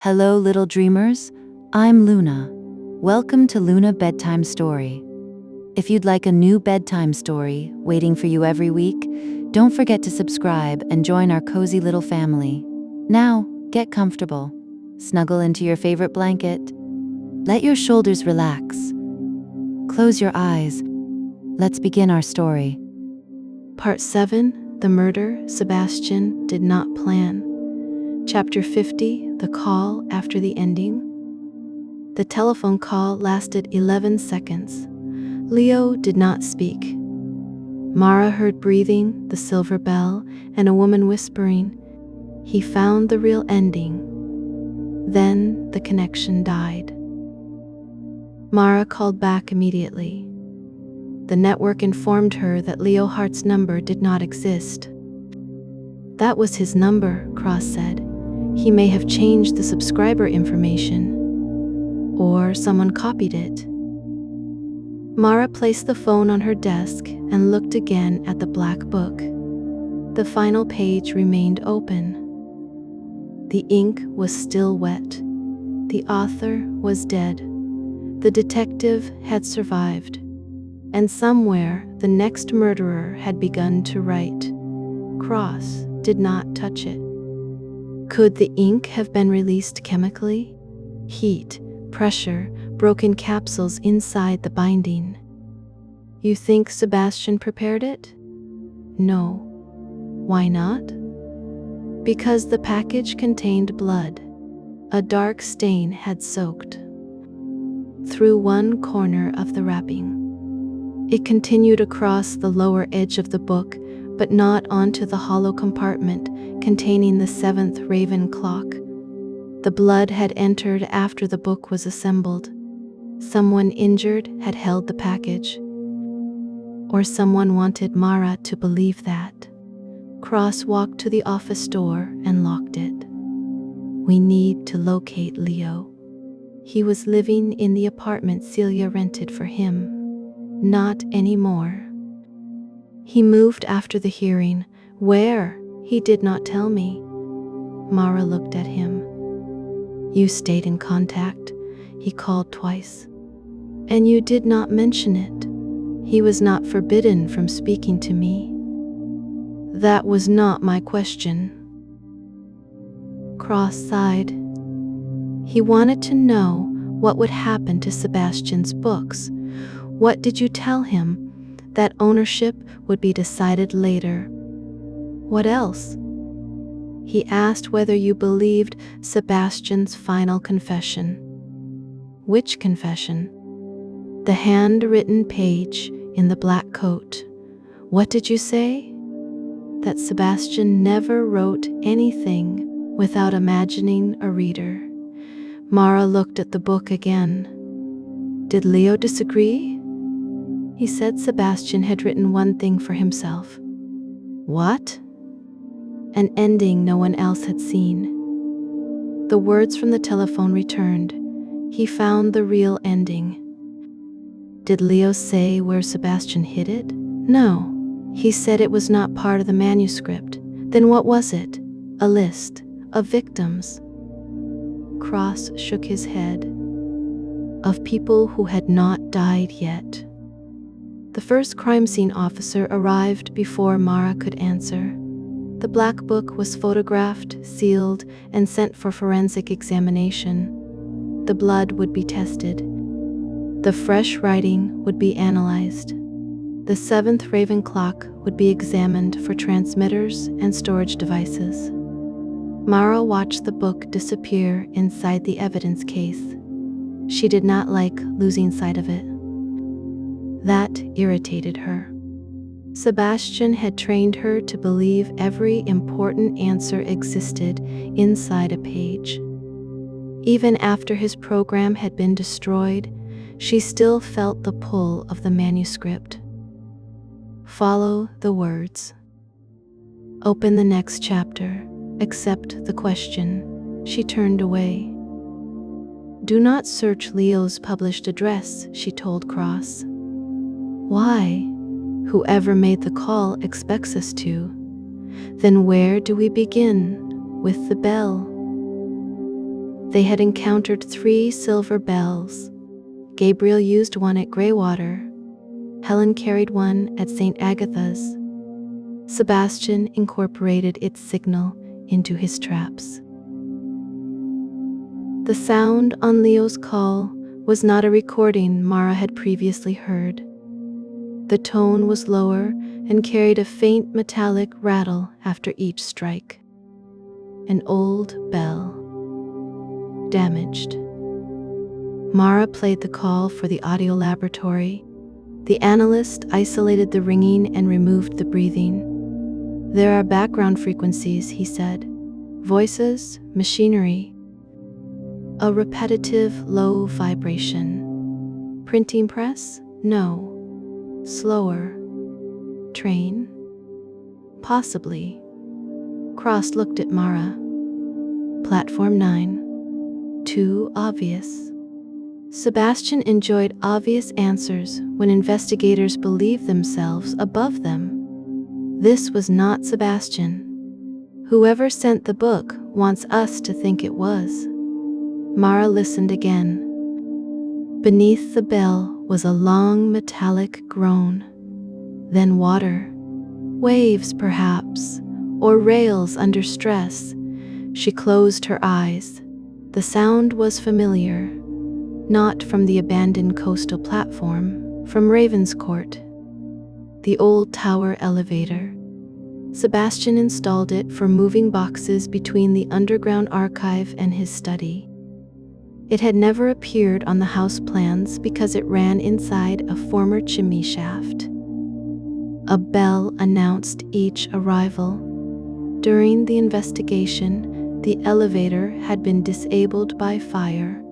Hello, little dreamers. I'm Luna. Welcome to Luna Bedtime Story. If you'd like a new bedtime story waiting for you every week, don't forget to subscribe and join our cozy little family. Now, get comfortable. Snuggle into your favorite blanket. Let your shoulders relax. Close your eyes. Let's begin our story. Part 7, The Murder Sebastian Did Not Plan. Chapter 50, The Call After the Ending. The telephone call lasted 11 seconds. Leo did not speak. Mara heard breathing, the silver bell, and a woman whispering, "He found the real ending." Then the connection died. Mara called back immediately. The network informed her that Leo Hart's number did not exist. "That was his number," Cross said. "He may have changed the subscriber information. Or someone copied it." Mara placed the phone on her desk and looked again at the black book. The final page remained open. The ink was still wet. The author was dead. The detective had survived. And somewhere the next murderer had begun to write. Cross did not touch it. Could the ink have been released chemically? Heat, pressure, broken capsules inside the binding. You think Sebastian prepared it? No. Why not? Because the package contained blood. A dark stain had soaked through one corner of the wrapping. It continued across the lower edge of the book, but not onto the hollow compartment containing the 7th Raven clock. The blood had entered after the book was assembled. Someone injured had held the package. Or someone wanted Mara to believe that. Cross walked to the office door and locked it. "We need to locate Leo. He was living in the apartment Celia rented for him. Not anymore. He moved after the hearing. Where? He did not tell me." Mara looked at him. "You stayed in contact. He called twice. And you did not mention it. He was not forbidden from speaking to me." "That was not my question." Cross sighed. He wanted to know what would happen to Sebastian's books. What did you tell him? That ownership would be decided later. What else? He asked whether you believed Sebastian's final confession. Which confession? The handwritten page in the black coat. What did you say? That Sebastian never wrote anything without imagining a reader. Mara looked at the book again. Did Leo disagree? He said Sebastian had written one thing for himself. What? An ending no one else had seen. The words from the telephone returned. He found the real ending. Did Leo say where Sebastian hid it? No. He said it was not part of the manuscript. Then what was it? A list of victims. Cross shook his head. Of people who had not died yet. The first crime scene officer arrived before Mara could answer. The black book was photographed, sealed, and sent for forensic examination. The blood would be tested. The fresh writing would be analyzed. The 7th Raven clock would be examined for transmitters and storage devices. Mara watched the book disappear inside the evidence case. She did not like losing sight of it. That irritated her. Sebastian had trained her to believe every important answer existed inside a page. Even after his program had been destroyed, she still felt the pull of the manuscript. Follow the words. Open the next chapter. Accept the question. She turned away. Do not search Leo's published address, she told Cross. Why? Whoever made the call expects us to. Then where do we begin? With the bell. They had encountered 3 silver bells. Gabriel used one at Greywater. Helen carried one at St. Agatha's. Sebastian incorporated its signal into his traps. The sound on Leo's call was not a recording Mara had previously heard. The tone was lower and carried a faint metallic rattle after each strike. An old bell. Damaged. Mara played the call for the audio laboratory. The analyst isolated the ringing and removed the breathing. There are background frequencies, he said. Voices, machinery. A repetitive, low vibration. Printing press? No. Slower. Train? Possibly. Cross looked at Mara. Platform 9. Too obvious. Sebastian enjoyed obvious answers when investigators believed themselves above them. This was not Sebastian. Whoever sent the book wants us to think it was. Mara listened again. Beneath the bell was a long metallic groan. Then water. Waves, perhaps, or rails under stress. She closed her eyes. The sound was familiar. Not from the abandoned coastal platform, from Ravenscourt. The old tower elevator. Sebastian installed it for moving boxes between the underground archive and his study. It had never appeared on the house plans because it ran inside a former chimney shaft. A bell announced each arrival. During the investigation, the elevator had been disabled by fire.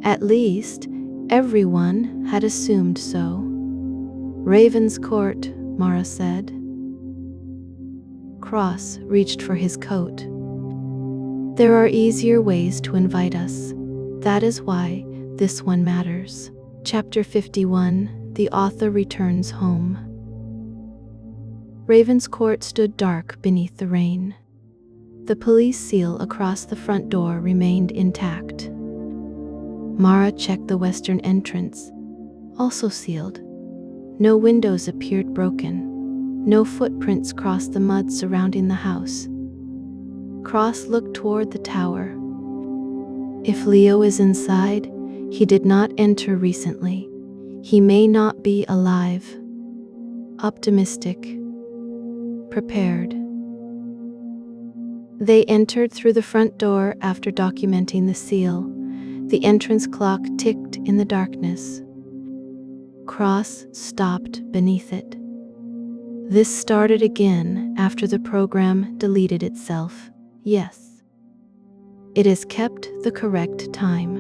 At least, everyone had assumed so. Ravenscourt, Mara said. Cross reached for his coat. There are easier ways to invite us. That is why this one matters. Chapter 51, The Author Returns Home. Ravenscourt stood dark beneath the rain. The police seal across the front door remained intact. Mara checked the western entrance, also sealed. No windows appeared broken. No footprints crossed the mud surrounding the house. Cross looked toward the tower. If Leo is inside, he did not enter recently. He may not be alive. Optimistic. Prepared. They entered through the front door after documenting the seal. The entrance clock ticked in the darkness. Cross stopped beneath it. This started again after the program deleted itself. Yes. It has kept the correct time.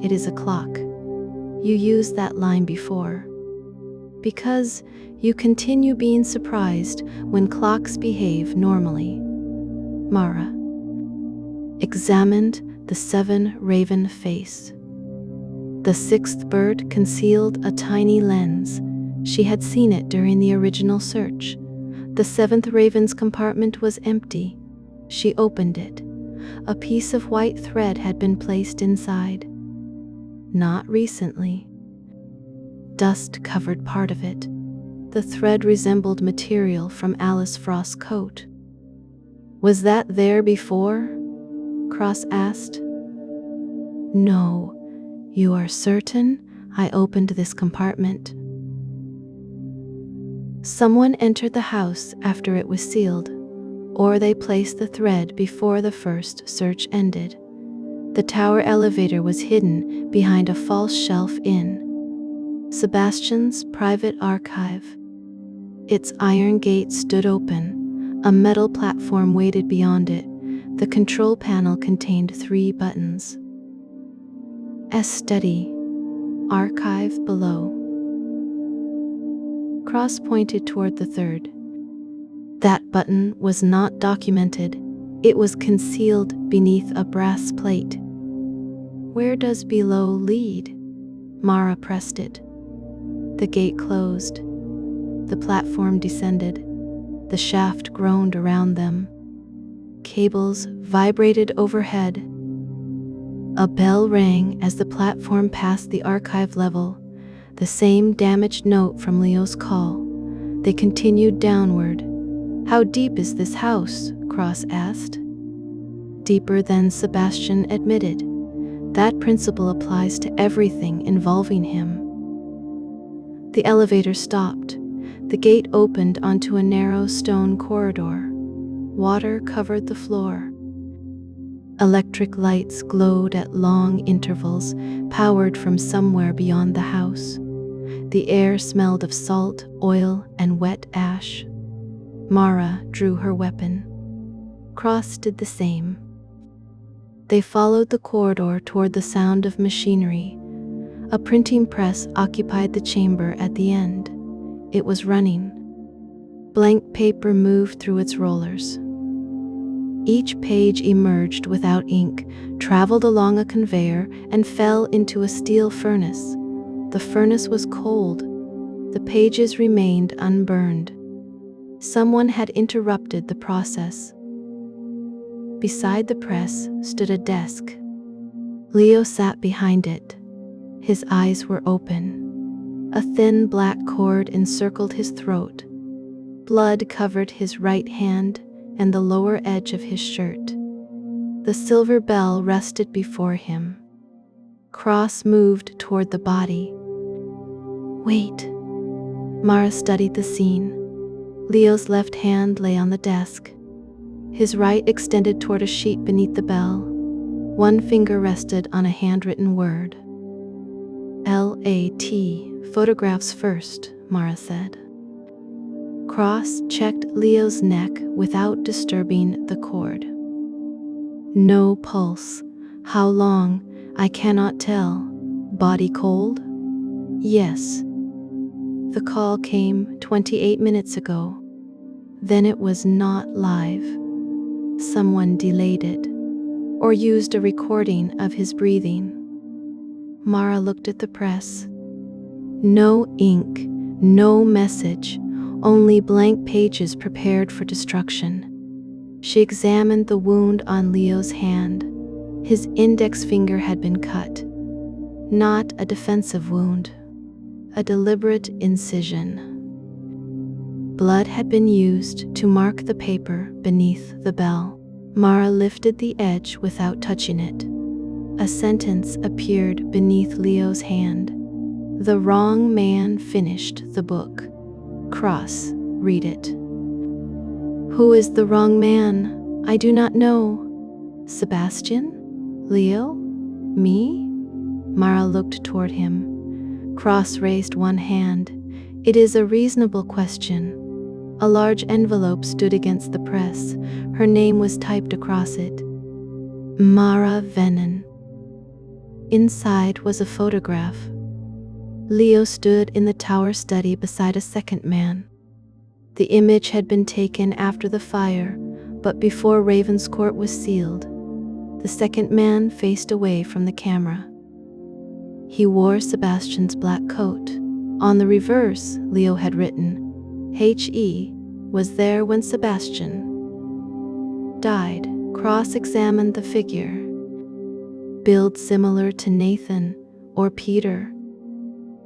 It is a clock. You used that line before. Because you continue being surprised when clocks behave normally. Mara examined the 7 raven face. The 6th bird concealed a tiny lens. She had seen it during the original search. The 7th raven's compartment was empty. She opened it. A piece of white thread had been placed inside. Not recently. Dust covered part of it. The thread resembled material from Alice Frost's coat. Was that there before? Cross asked. No. You are certain? I opened this compartment. Someone entered the house after it was sealed, or they placed the thread before the first search ended. The tower elevator was hidden behind a false shelf in Sebastian's private archive. Its iron gate stood open. A metal platform waited beyond it. The control panel contained 3 buttons. Study. Archive below. Cross pointed toward the 3rd. That button was not documented. It was concealed beneath a brass plate. Where does below lead? Mara pressed it. The gate closed. The platform descended. The shaft groaned around them. Cables vibrated overhead. A bell rang as the platform passed the archive level, the same damaged note from Leo's call. They continued downward. "How deep is this house?" Cross asked. "Deeper than," Sebastian admitted. "That principle applies to everything involving him." The elevator stopped. The gate opened onto a narrow stone corridor. Water covered the floor. Electric lights glowed at long intervals, powered from somewhere beyond the house. The air smelled of salt, oil, and wet ash. Mara drew her weapon. Cross did the same. They followed the corridor toward the sound of machinery. A printing press occupied the chamber at the end. It was running. Blank paper moved through its rollers. Each page emerged without ink, traveled along a conveyor, and fell into a steel furnace. The furnace was cold. The pages remained unburned. Someone had interrupted the process. Beside the press stood a desk. Leo sat behind it. His eyes were open. A thin black cord encircled his throat. Blood covered his right hand and the lower edge of his shirt. The silver bell rested before him. Cross moved toward the body. "Wait." Mara studied the scene. Leo's left hand lay on the desk. His right extended toward a sheet beneath the bell. One finger rested on a handwritten word. "L.A.T. Photographs first," Mara said. Cross checked Leo's neck without disturbing the cord. "No pulse. How long? I cannot tell. Body cold?" "Yes." "The call came 28 minutes ago. Then it was not live. Someone delayed it, or used a recording of his breathing." Mara looked at the press. No ink, no message, only blank pages prepared for destruction. She examined the wound on Leo's hand. His index finger had been cut. Not a defensive wound, a deliberate incision. Blood had been used to mark the paper beneath the bell. Mara lifted the edge without touching it. A sentence appeared beneath Leo's hand. "The wrong man finished the book. Cross, read it." "Who is the wrong man? I do not know." "Sebastian? Leo? Me?" Mara looked toward him. Cross raised one hand. "It is a reasonable question." A large envelope stood against the press. Her name was typed across it. Mara Venn. Inside was a photograph. Leo stood in the tower study beside a second man. The image had been taken after the fire, but before Ravenscourt was sealed. The second man faced away from the camera. He wore Sebastian's black coat. On the reverse, Leo had written, "H.E. was there when Sebastian died." Cross examined the figure. "Build similar to Nathan or Peter."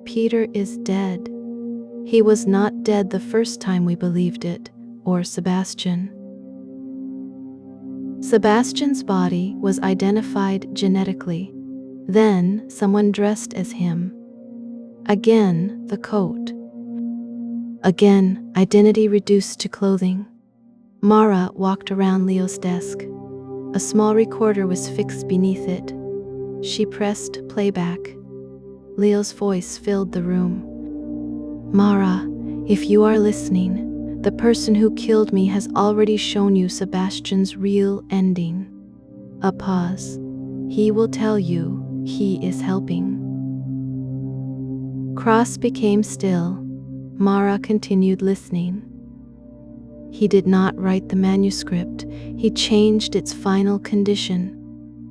"Peter is dead. He was not dead the first time we believed it, or Sebastian." Sebastian's body was identified genetically. Then someone dressed as him. Again, the coat. Again, identity reduced to clothing. Mara walked around Leo's desk. A small recorder was fixed beneath it. She pressed playback. Leo's voice filled the room. "Mara, if you are listening, the person who killed me has already shown you Sebastian's real ending." A pause. "He will tell you he is helping." Cross became still. Mara continued listening. "He did not write the manuscript. He changed its final condition.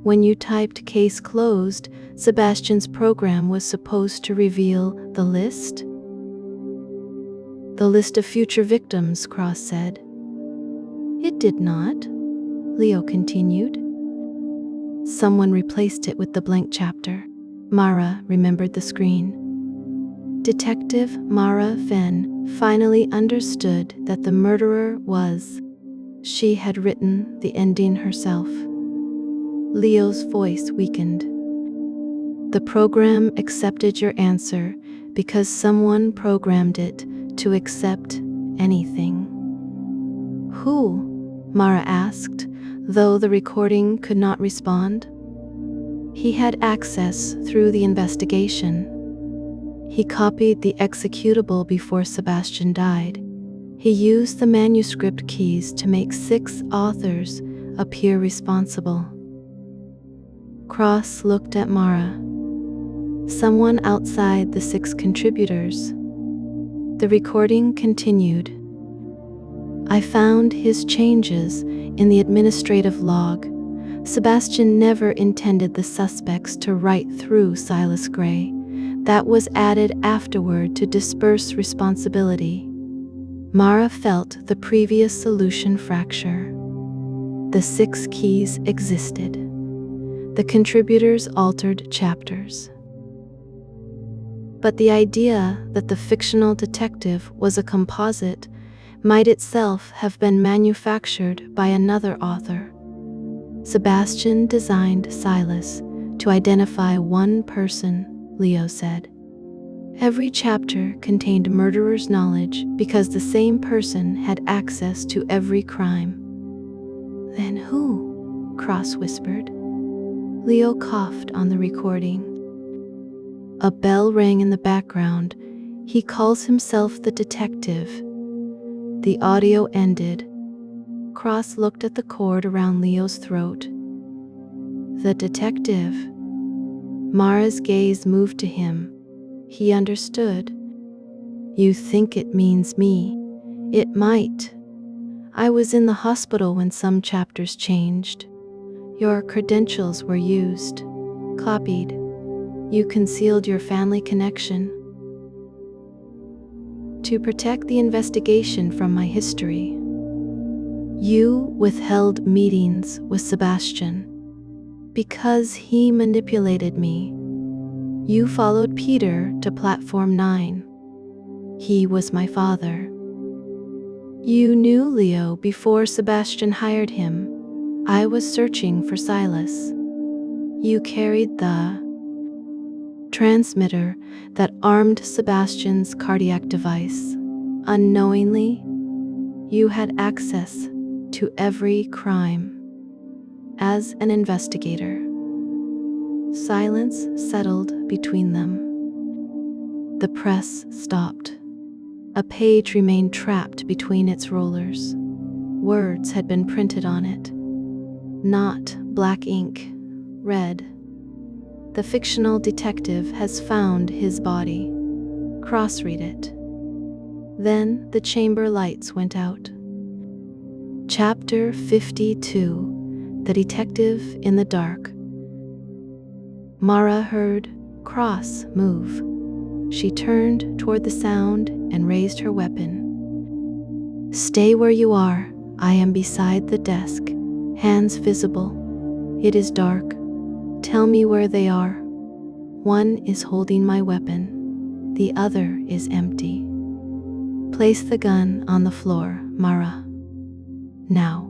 When you typed 'case closed,' Sebastian's program was supposed to reveal the list?" "The list of future victims," Cross said. "It did not," Leo continued. Someone replaced it with the blank chapter. Mara remembered the screen. Detective Mara Venn finally understood that the murderer was. She had written the ending herself. Leo's voice weakened. The program accepted your answer because someone programmed it to accept anything. Who? Mara asked, though the recording could not respond. He had access through the investigation. He copied the executable before Sebastian died. He used the manuscript keys to make 6 authors appear responsible. Cross looked at Mara. Someone outside the 6 contributors. The recording continued. I found his changes in the administrative log. Sebastian never intended the suspects to write through Silas Gray. That was added afterward to disperse responsibility. Mara felt the previous solution fracture. The 6 keys existed. The contributors altered chapters. But the idea that the fictional detective was a composite might itself have been manufactured by another author. Sebastian designed Silas to identify one person, Leo said. Every chapter contained murderer's knowledge because the same person had access to every crime. Then who? Cross whispered. Leo coughed on the recording. A bell rang in the background. He calls himself the detective. The audio ended. Cross looked at the cord around Leo's throat. The detective. Mara's gaze moved to him. He understood. You think it means me. It might. I was in the hospital when some chapters changed. Your credentials were used, copied. You concealed your family connection. To protect the investigation from my history. You withheld meetings with Sebastian because he manipulated me. You followed Peter to Platform 9. He was my father. You knew Leo before Sebastian hired him. I was searching for Silas. You carried the transmitter that armed Sebastian's cardiac device. Unknowingly, you had access to every crime. As an investigator, silence settled between them. The press stopped. A page remained trapped between its rollers. Words had been printed on it. Not black ink, red. The fictional detective has found his body. Cross-read it. Then the chamber lights went out. Chapter 52, The Detective in the Dark. Mara heard Cross move. She turned toward the sound and raised her weapon. Stay where you are. I am beside the desk, hands visible. It is dark. Tell me where they are. One is holding my weapon. The other is empty. Place the gun on the floor, Mara. Now.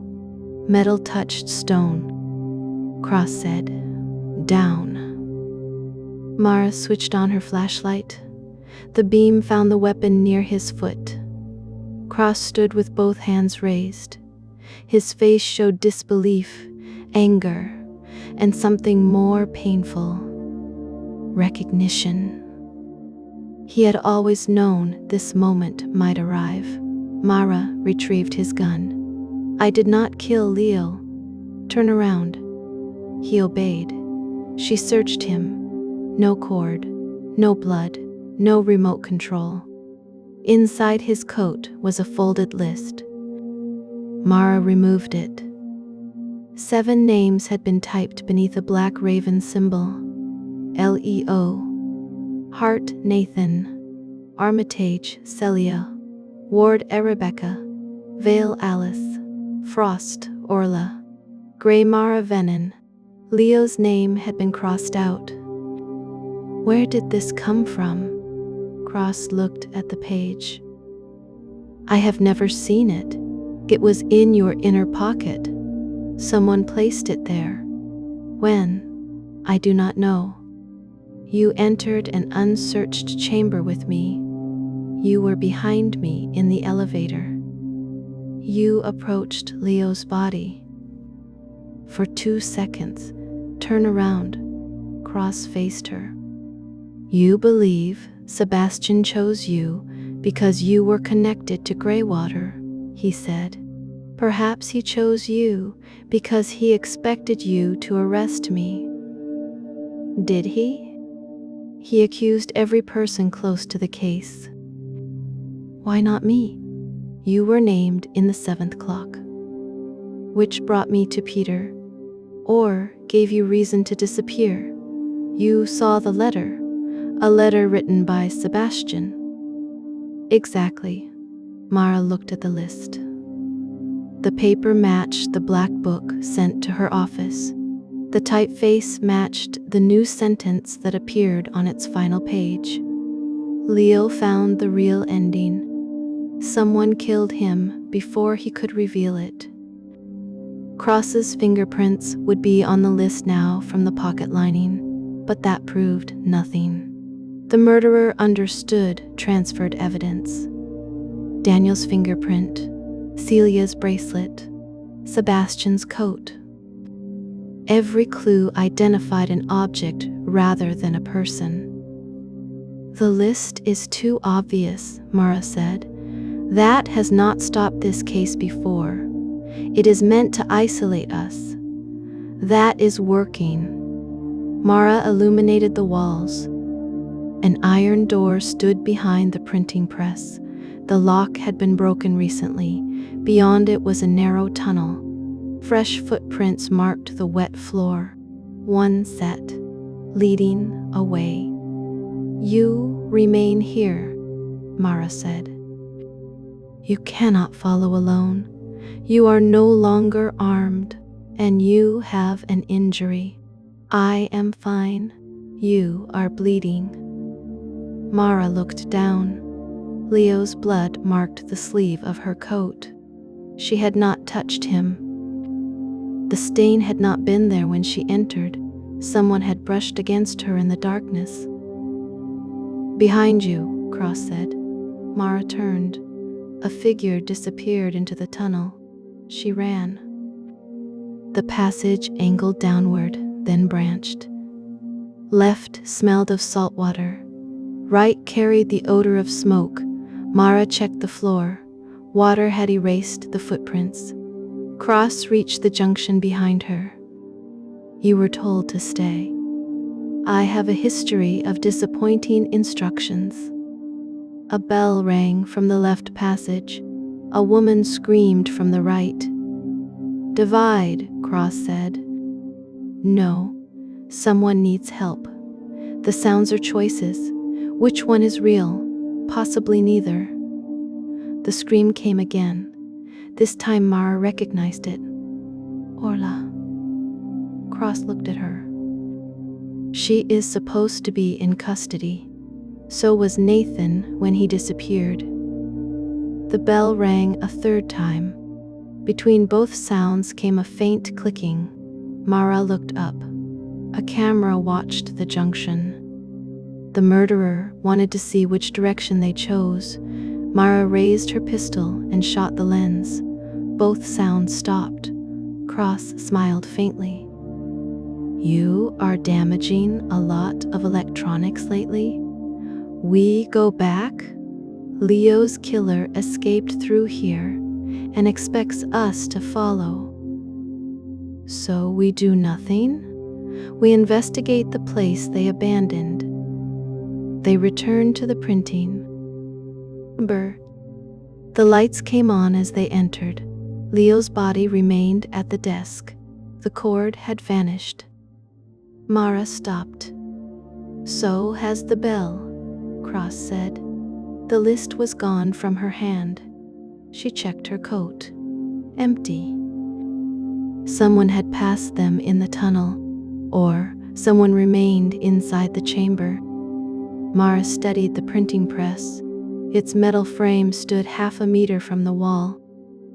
Metal touched stone. Cross said, down. Mara switched on her flashlight. The beam found the weapon near his foot. Cross stood with both hands raised. His face showed disbelief, anger, and something more painful. Recognition. He had always known this moment might arrive. Mara retrieved his gun. I did not kill Leo. Turn around. He obeyed. She searched him. No cord, no blood, no remote control. Inside his coat was a folded list. Mara removed it. 7 names had been typed beneath a black raven symbol. Leo. Hart Nathan. Armitage Celia. Ward Rebecca. Vale Alice. Frost Orla. Gray Mara Venn. Leo's name had been crossed out. Where did this come from? Cross looked at the page. I have never seen it. It was in your inner pocket. Someone placed it there. When? I do not know. You entered an unsearched chamber with me. You were behind me in the elevator. You approached Leo's body. For 2 seconds, turn around. Cross faced her. You believe Sebastian chose you because you were connected to Greywater, he said. Perhaps he chose you because he expected you to arrest me. Did he? He accused every person close to the case. Why not me? You were named in the 7th clock. Which brought me to Peter, or gave you reason to disappear. You saw the letter, a letter written by Sebastian. Exactly. Mara looked at the list. The paper matched the black book sent to her office. The typeface matched the new sentence that appeared on its final page. Leo found the real ending. Someone killed him before he could reveal it. Cross's fingerprints would be on the list now from the pocket lining, but that proved nothing. The murderer understood transferred evidence. Daniel's fingerprint, Celia's bracelet, Sebastian's coat. Every clue identified an object rather than a person. The list is too obvious, Mara said. That has not stopped this case before. It is meant to isolate us. That is working. Mara illuminated the walls. An iron door stood behind the printing press. The lock had been broken recently. Beyond it was a narrow tunnel. Fresh footprints marked the wet floor. One set, leading away. You remain here, Mara said. You cannot follow alone. You are no longer armed, and you have an injury. I am fine. You are bleeding. Mara looked down. Leo's blood marked the sleeve of her coat. She had not touched him. The stain had not been there when she entered. Someone had brushed against her in the darkness. Behind you, Cross said. Mara turned. A figure disappeared into the tunnel. She ran. The passage angled downward, then branched. Left smelled of salt water. Right carried the odor of smoke. Mara checked the floor. Water had erased the footprints. Cross reached the junction behind her. You were told to stay. I have a history of disappointing instructions. A bell rang from the left passage. A woman screamed from the right. Divide, Cross said. No, someone needs help. The sounds are choices. Which one is real? Possibly neither. The scream came again. This time Mara recognized it. Orla. Cross looked at her. She is supposed to be in custody. So was Nathan when he disappeared. The bell rang a third time. Between both sounds came a faint clicking. Mara looked up. A camera watched the junction. The murderer wanted to see which direction they chose. Mara raised her pistol and shot the lens. Both sounds stopped. Cross smiled faintly. You are damaging a lot of electronics lately? We go back? Leo's killer escaped through here and expects us to follow. So we do nothing? We investigate the place they abandoned. They returned to the printing. The lights came on as they entered. Leo's body remained at the desk. The cord had vanished. Mara stopped. So has the bell, Cross said. The list was gone from her hand. She checked her coat. Empty. Someone had passed them in the tunnel. or someone remained inside the chamber. Mara studied the printing press. Its metal frame stood 1/2 meter from the wall,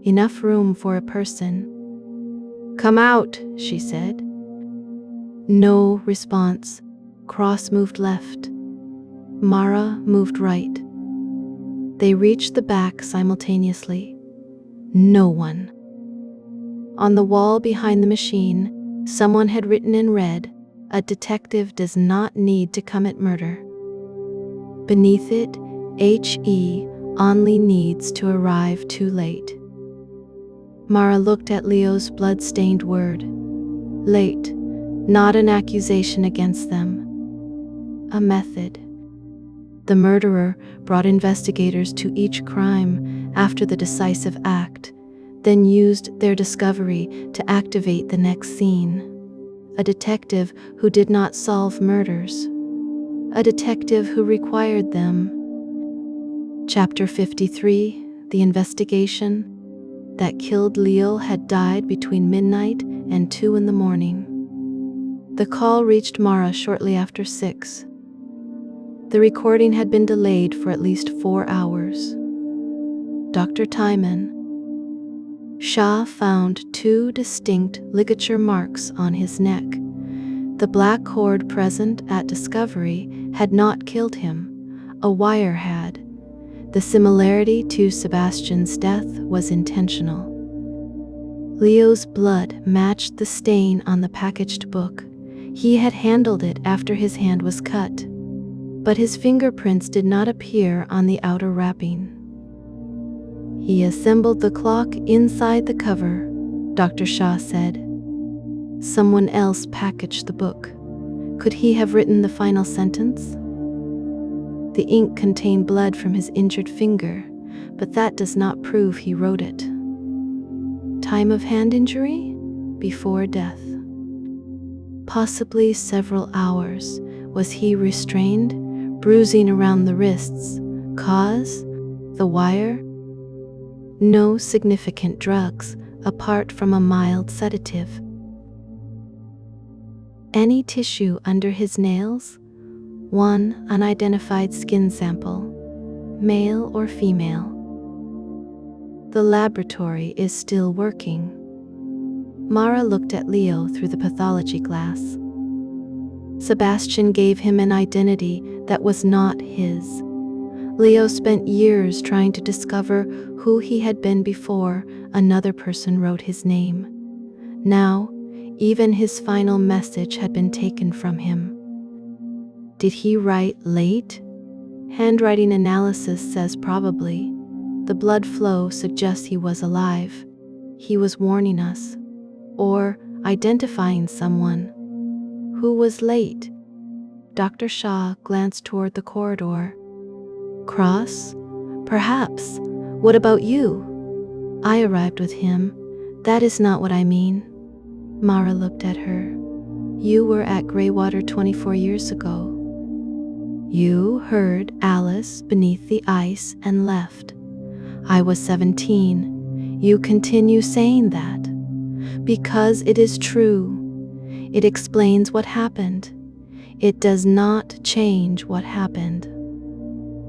enough room for a person. "Come out," she said. No response. Cross moved left. Mara moved right. They reached the back simultaneously. No one. On the wall behind the machine, someone had written in red, "A detective does not need to commit murder." Beneath it, "He only needs to arrive too late." Mara looked at Leo's blood-stained word. Late, not an accusation against them. A method. The murderer brought investigators to each crime after the decisive act, then used their discovery to activate the next scene. A detective who did not solve murders. A detective who required them. Chapter 53, The Investigation. That killed Leo had died between midnight and 2 in the morning. The call reached Mara shortly after 6. The recording had been delayed for at least 4 hours. Dr. Timon. Shah found 2 distinct ligature marks on his neck. The black cord present at discovery had not killed him. A wire had. The similarity to Sebastian's death was intentional. Leo's blood matched the stain on the packaged book. He had handled it after his hand was cut, but his fingerprints did not appear on the outer wrapping. He assembled the clock inside the cover, Dr. Shah said. Someone else packaged the book. Could he have written the final sentence? The ink contained blood from his injured finger, but that does not prove he wrote it. Time of hand injury? Before death. Possibly several hours. Was he restrained? Bruising around the wrists. Cause? The wire? No significant drugs, apart from a mild sedative. Any tissue under his nails? 1 unidentified skin sample, male or female. The laboratory is still working. Mara looked at Leo through the pathology glass. Sebastian gave him an identity that was not his. Leo spent years trying to discover who he had been before another person wrote his name. Now, even his final message had been taken from him. Did he write late? Handwriting analysis says probably. The blood flow suggests he was alive. He was warning us, or identifying someone. Who was late? Dr. Shah glanced toward the corridor. Cross? Perhaps. What about you? I arrived with him. That is not what I mean. Mara looked at her. You were at Greywater 24 years ago. You heard Alice beneath the ice and left. I was 17. You continue saying that. Because it is true. It explains what happened. It does not change what happened.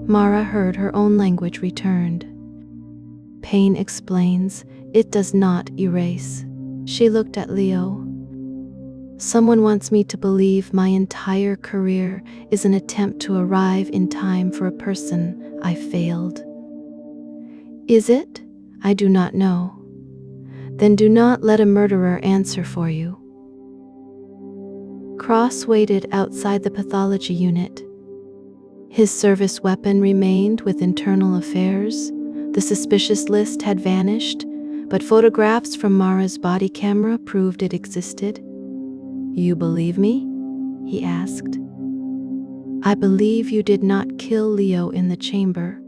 Mara heard her own language returned. Pain explains, it does not erase. She looked at Leo. Someone wants me to believe my entire career is an attempt to arrive in time for a person I failed. Is it? I do not know. Then do not let a murderer answer for you. Cross waited outside the pathology unit. His service weapon remained with internal affairs. The suspicious list had vanished, but photographs from Mara's body camera proved it existed. You believe me? He asked. I believe you did not kill Leo in the chamber.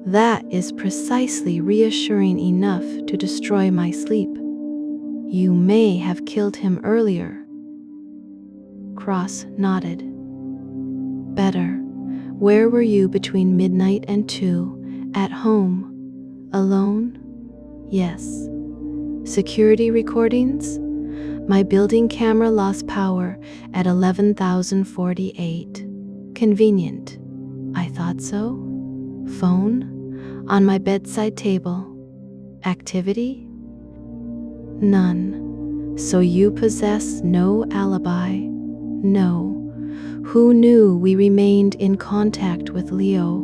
That is precisely reassuring enough to destroy my sleep. You may have killed him earlier. Cross nodded. Better. Where were you between midnight and 2? At home? Alone? Yes. Security recordings? My building camera lost power at 11,048. Convenient. I thought so. Phone? On my bedside table. Activity? None. So you possess no alibi? No. Who knew we remained in contact with Leo?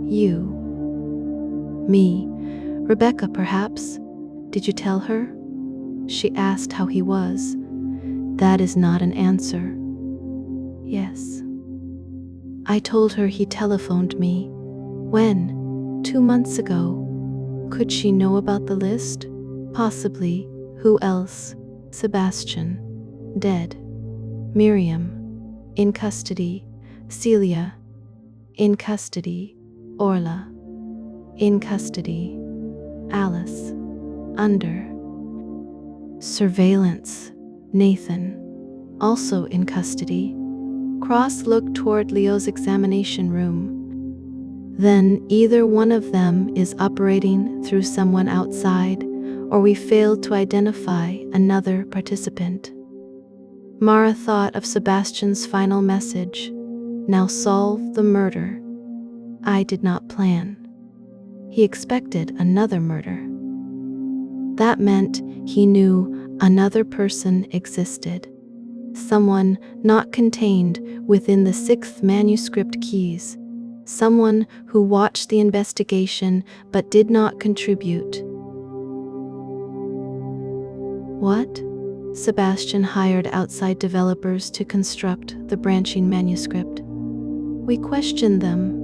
You. Me. Rebecca, perhaps? Did you tell her? She asked how he was. That is not an answer. Yes. I told her he telephoned me. When? 2 months ago. Could she know about the list? Possibly. Who else? Sebastian. Dead. Miriam. In custody. Celia. In custody. Orla. In custody. Alice. Under surveillance. Nathan. Also in custody. Cross looked toward Leo's examination room. Then either one of them is operating through someone outside, or we failed to identify another participant. Mara thought of Sebastian's final message. Now solve the murder. I did not plan. He expected another murder. That meant he knew another person existed. Someone not contained within the 6th manuscript keys. Someone who watched the investigation but did not contribute. What? Sebastian hired outside developers to construct the branching manuscript. We questioned them.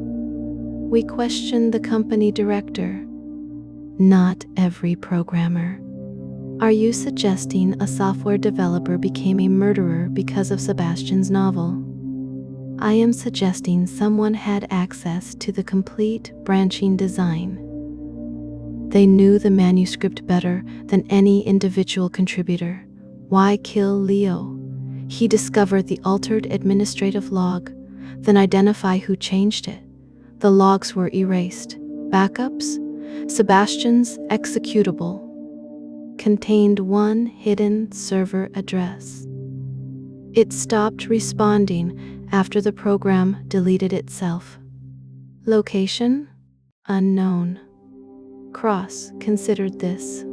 We questioned the company director. Not every programmer. Are you suggesting a software developer became a murderer because of Sebastian's novel? I am suggesting someone had access to the complete branching design. They knew the manuscript better than any individual contributor. Why kill Leo? He discovered the altered administrative log, then identify who changed it. The logs were erased. Backups? Sebastian's executable contained one hidden server address. It stopped responding after the program deleted itself. Location? Unknown. Cross considered this.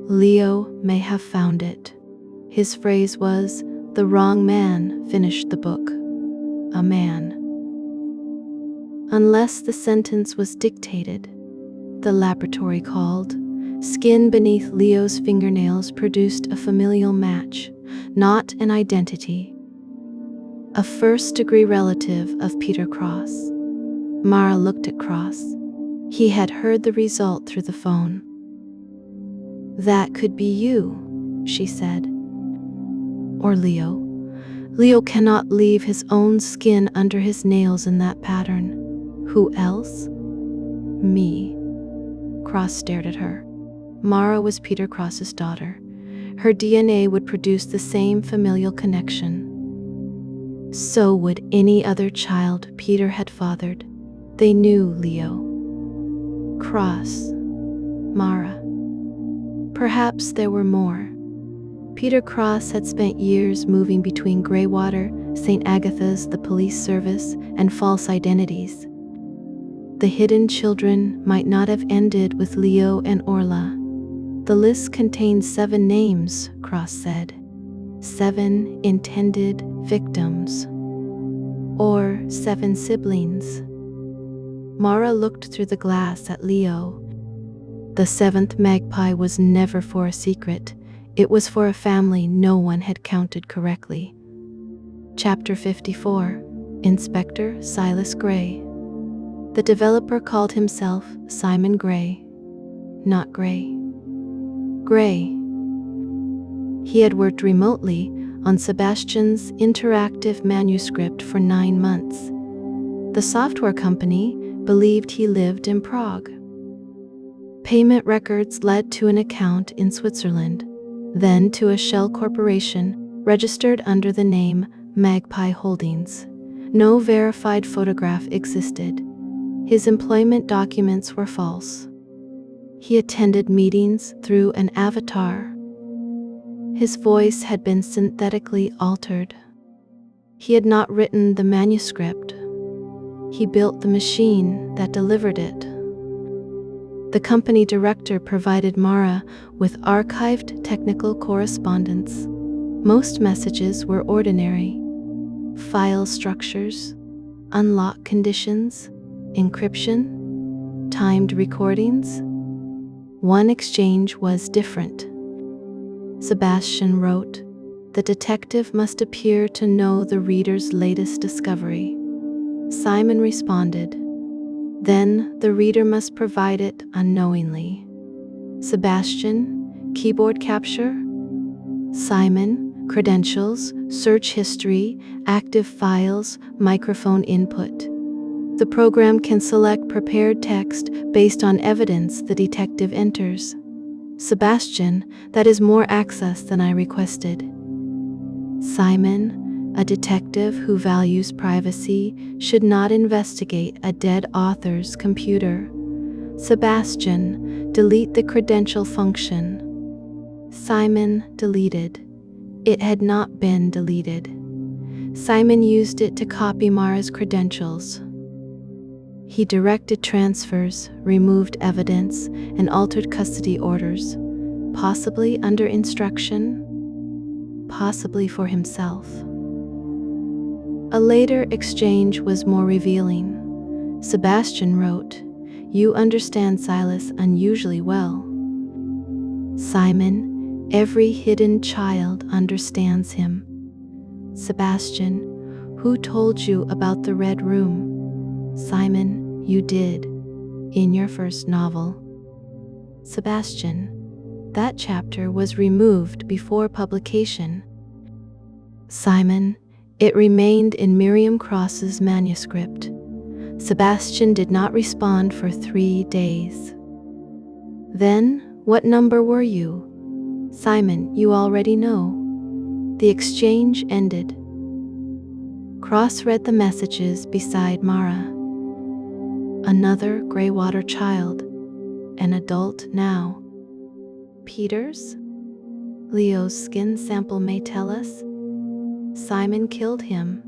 Leo may have found it. His phrase was, "The wrong man finished the book." A man. Unless the sentence was dictated. The laboratory called. Skin beneath Leo's fingernails produced a familial match, not an identity. A first-degree relative of Peter Cross. Mara looked at Cross. He had heard the result through the phone. That could be you, she said. Or Leo. Leo cannot leave his own skin under his nails in that pattern. Who else? Me. Cross stared at her. Mara was Peter Cross's daughter. Her DNA would produce the same familial connection. So would any other child Peter had fathered. They knew Leo. Cross. Mara. Perhaps there were more. Peter Cross had spent years moving between Greywater, St. Agatha's, the police service, and false identities. The hidden children might not have ended with Leo and Orla. The list contains 7 names, Cross said. 7 intended victims. Or 7 siblings. Mara looked through the glass at Leo. The 7th magpie was never for a secret. It was for a family no one had counted correctly. Chapter 54. Inspector Silas Gray. The developer called himself Simon Gray. Not Gray. Gray. He had worked remotely on Sebastian's interactive manuscript for 9 months. The software company believed he lived in Prague. Payment records led to an account in Switzerland, then to a shell corporation registered under the name Magpie Holdings. No verified photograph existed. His employment documents were false. He attended meetings through an avatar. His voice had been synthetically altered. He had not written the manuscript. He built the machine that delivered it. The company director provided Mara with archived technical correspondence. Most messages were ordinary. File structures, unlock conditions, encryption, timed recordings. One exchange was different. Sebastian wrote, "The detective must appear to know the reader's latest discovery." Simon responded, "Then the reader must provide it unknowingly." Sebastian, keyboard capture. Simon, credentials, search history, active files, microphone input. The program can select prepared text based on evidence the detective enters. Sebastian, that is more access than I requested. Simon, a detective who values privacy should not investigate a dead author's computer. Sebastian, delete the credential function. Simon deleted. It had not been deleted. Simon used it to copy Mara's credentials. He directed transfers, removed evidence, and altered custody orders, possibly under instruction, possibly for himself. A later exchange was more revealing. Sebastian wrote, "You understand Silas unusually well." Simon, "Every hidden child understands him." Sebastian, "Who told you about the Red Room?" Simon, "You did, in your first novel." Sebastian, "That chapter was removed before publication." Simon, "It remained in Miriam Cross's manuscript." Sebastian did not respond for 3 days. "Then, what number were you?" Simon, "You already know." The exchange ended. Cross read the messages beside Mara. Another Greywater child, an adult now. Peters? Leo's skin sample may tell us. Simon killed him.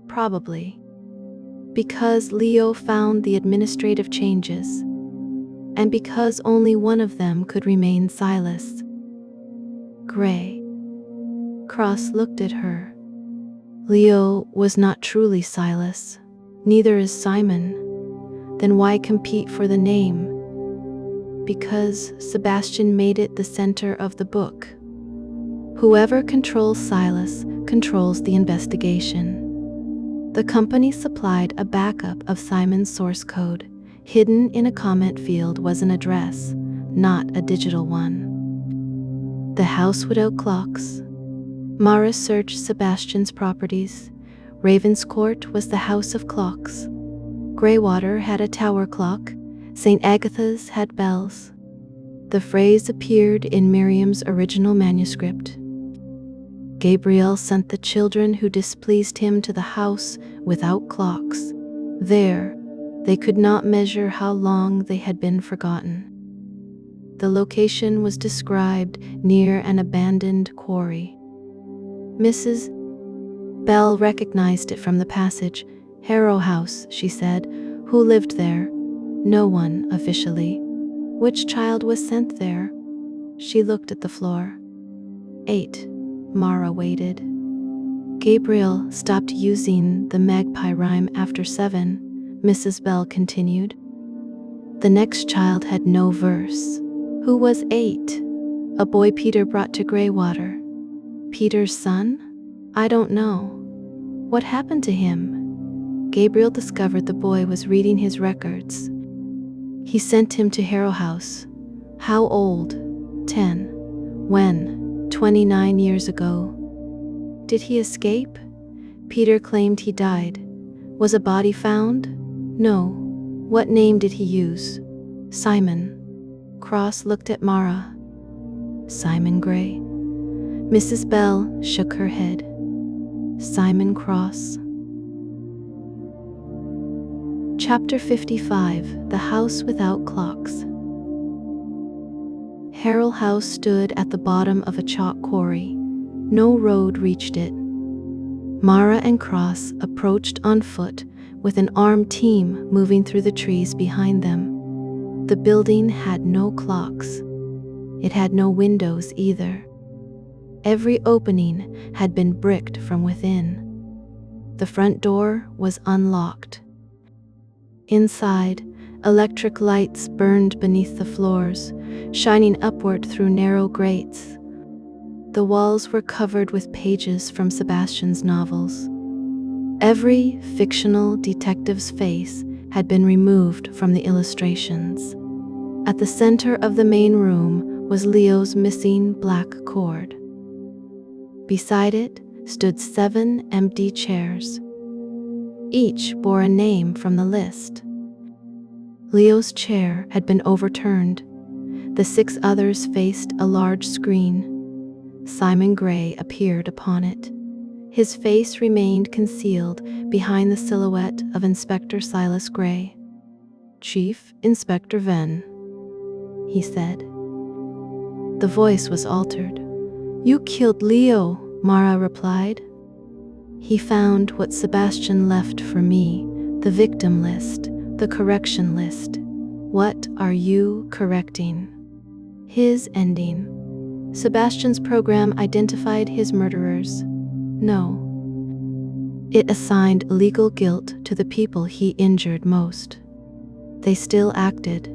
Probably. Because Leo found the administrative changes, and because only one of them could remain Silas. Gray. Cross looked at her. Leo was not truly Silas. Neither is Simon. Then why compete for the name? Because Sebastian made it the center of the book. Whoever controls Silas controls the investigation. The company supplied a backup of Simon's source code. Hidden in a comment field was an address, not a digital one. The house without clocks. Mara searched Sebastian's properties. Ravenscourt was the house of clocks. Greywater had a tower clock. St. Agatha's had bells. The phrase appeared in Miriam's original manuscript. Gabriel sent the children who displeased him to the house without clocks. There, they could not measure how long they had been forgotten. The location was described near an abandoned quarry. Mrs. Bell recognized it from the passage. "Harrow House," she said. "Who lived there?" "No one, officially." "Which child was sent there?" She looked at the floor. 8. Mara waited. Gabriel stopped using the magpie rhyme after 7, Mrs. Bell continued. The next child had no verse. Who was 8? A boy Peter brought to Greywater. Peter's son? I don't know. What happened to him? Gabriel discovered the boy was reading his records. He sent him to Harrow House. How old? 10. When? 29 years ago. Did he escape? Peter claimed he died. Was a body found? No. What name did he use? Simon. Cross looked at Mara. Simon Gray. Mrs. Bell shook her head. Simon Cross. Chapter 55. The House Without Clocks. Harrow House stood at the bottom of a chalk quarry. No road reached it. Mara and Cross approached on foot, with an armed team moving through the trees behind them. The building had no clocks. It had no windows either. Every opening had been bricked from within. The front door was unlocked. Inside, electric lights burned beneath the floors, shining upward through narrow grates. The walls were covered with pages from Sebastian's novels. Every fictional detective's face had been removed from the illustrations. At the center of the main room was Leo's missing black cord. Beside it stood 7 empty chairs. Each bore a name from the list. Leo's chair had been overturned. The 6 others faced a large screen. Simon Gray appeared upon it. His face remained concealed behind the silhouette of Inspector Silas Gray. "Chief Inspector Venn," he said. The voice was altered. "You killed Leo," Mara replied. "He found what Sebastian left for me, the victim list, the correction list. What are you correcting?" "His ending. Sebastian's program identified his murderers. No. It assigned legal guilt to the people he injured most. They still acted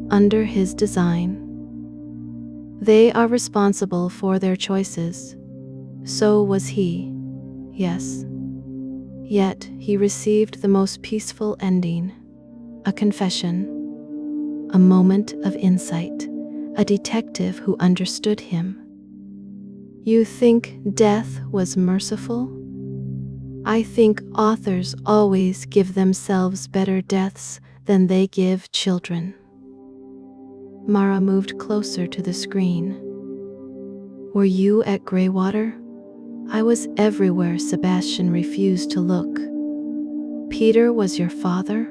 under his design. They are responsible for their choices. So was he. Yes. Yet he received the most peaceful ending. A confession. A moment of insight. A detective who understood him. You think death was merciful? I think authors always give themselves better deaths than they give children. Mara moved closer to the screen. Were you at Greywater? I was everywhere Sebastian refused to look. Peter was your father?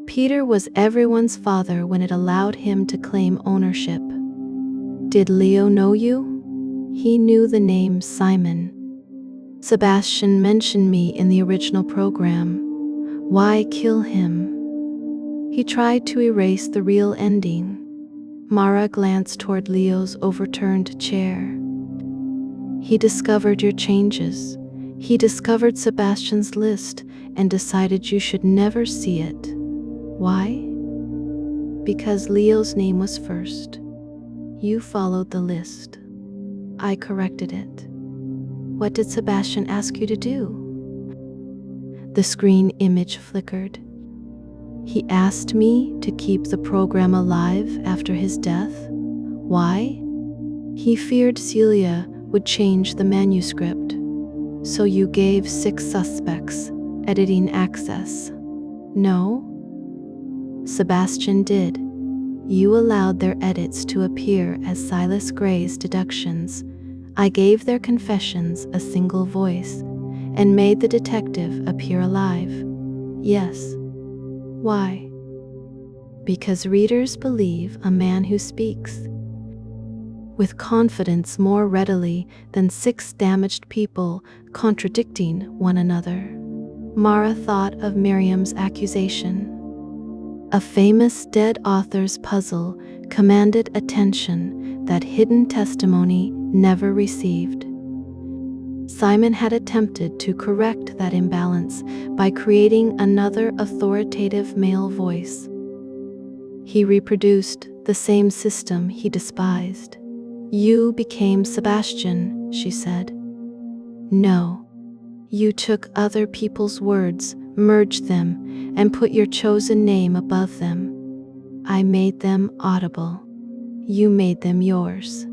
Peter was everyone's father when it allowed him to claim ownership. Did Leo know you? He knew the name Simon. Sebastian mentioned me in the original program. Why kill him? He tried to erase the real ending. Mara glanced toward Leo's overturned chair. He discovered your changes. He discovered Sebastian's list and decided you should never see it. Why? Because Leo's name was first. You followed the list. I corrected it. What did Sebastian ask you to do? The screen image flickered. He asked me to keep the program alive after his death. Why? He feared Celia would change the manuscript. So you gave 6 suspects editing access. No? Sebastian did. You allowed their edits to appear as Silas Gray's deductions. I gave their confessions a single voice and made the detective appear alive. Yes. Why? Because readers believe a man who speaks with confidence more readily than 6 damaged people contradicting one another. Mara thought of Miriam's accusation. A famous dead author's puzzle commanded attention that hidden testimony never received. Simon had attempted to correct that imbalance by creating another authoritative male voice. He reproduced the same system he despised. You became Sebastian, she said. No. You took other people's words, merged them, and put your chosen name above them. I made them audible. You made them yours.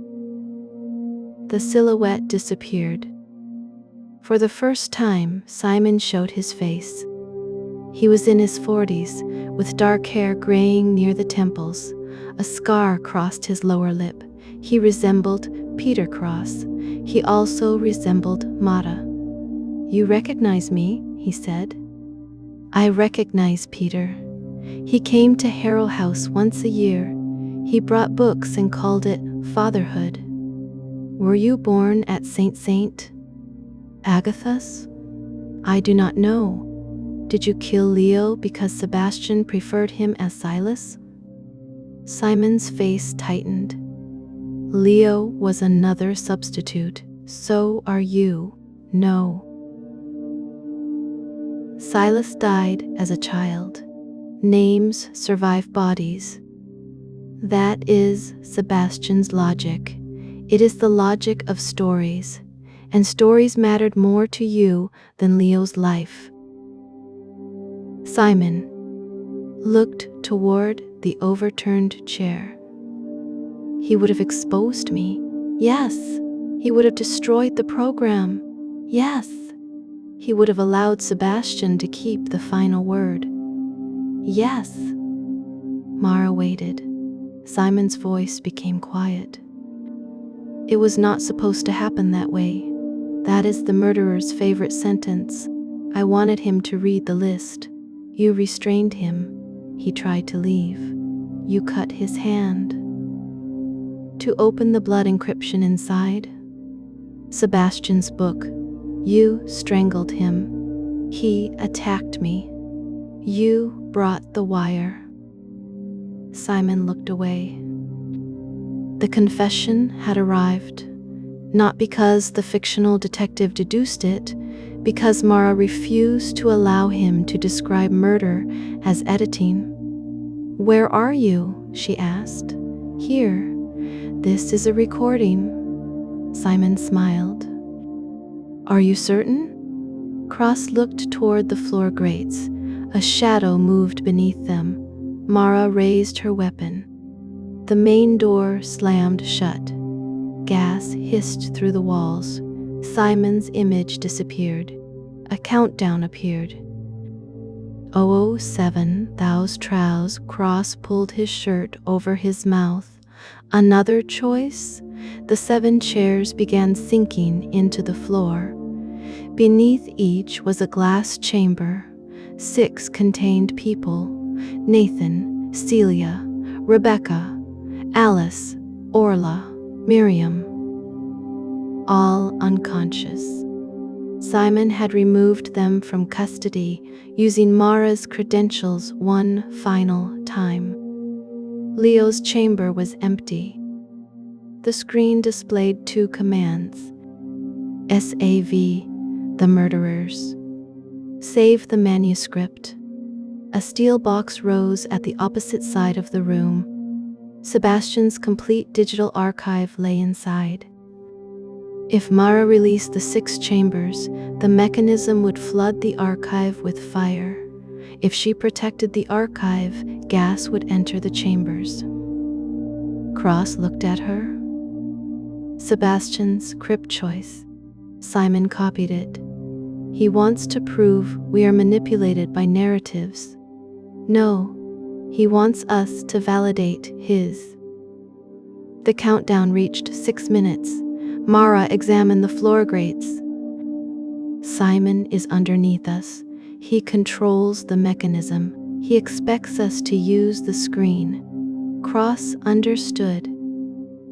The silhouette disappeared. For the first time, Simon showed his face. He was in his 40s, with dark hair graying near the temples. A scar crossed his lower lip. He resembled Peter Cross. He also resembled Mara. You recognize me, he said. I recognize Peter. He came to Harrow House once a year. He brought books and called it fatherhood. Were you born at Saint Agatha's? I do not know. Did you kill Leo because Sebastian preferred him as Silas? Simon's face tightened. Leo was another substitute. So are you. No. Silas died as a child. Names survive bodies. That is Sebastian's logic. It is the logic of stories, and stories mattered more to you than Leo's life. Simon looked toward the overturned chair. He would have exposed me. Yes. He would have destroyed the program. Yes. He would have allowed Sebastian to keep the final word. Yes. Mara waited. Simon's voice became quiet. It was not supposed to happen that way. That is the murderer's favorite sentence. I wanted him to read the list. You restrained him. He tried to leave. You cut his hand. To open the blood encryption inside. Sebastian's book. You strangled him. He attacked me. You brought the wire. Simon looked away. The confession had arrived, not because the fictional detective deduced it, because Mara refused to allow him to describe murder as editing. Where are you? She asked. Here. This is a recording. Simon smiled. Are you certain? Cross looked toward the floor grates. A shadow moved beneath them. Mara raised her weapon. The main door slammed shut. Gas hissed through the walls. Simon's image disappeared. A countdown appeared. 007, thou's trows. Cross pulled his shirt over his mouth. Another choice? The 7 chairs began sinking into the floor. Beneath each was a glass chamber. 6 contained people: Nathan, Celia, Rebecca, Alice, Orla, Miriam. All unconscious. Simon had removed them from custody using Mara's credentials one final time. Leo's chamber was empty. The screen displayed 2 commands. SAV, the murderers. Save the manuscript. A steel box rose at the opposite side of the room. Sebastian's complete digital archive lay inside. If Mara released the 6 chambers, the mechanism would flood the archive with fire. If she protected the archive, gas would enter the chambers. Cross looked at her. Sebastian's crypt choice. Simon copied it. He wants to prove we are manipulated by narratives. No, he wants us to validate his. The countdown reached 6 minutes. Mara examined the floor grates. Simon is underneath us. He controls the mechanism. He expects us to use the screen. Cross understood.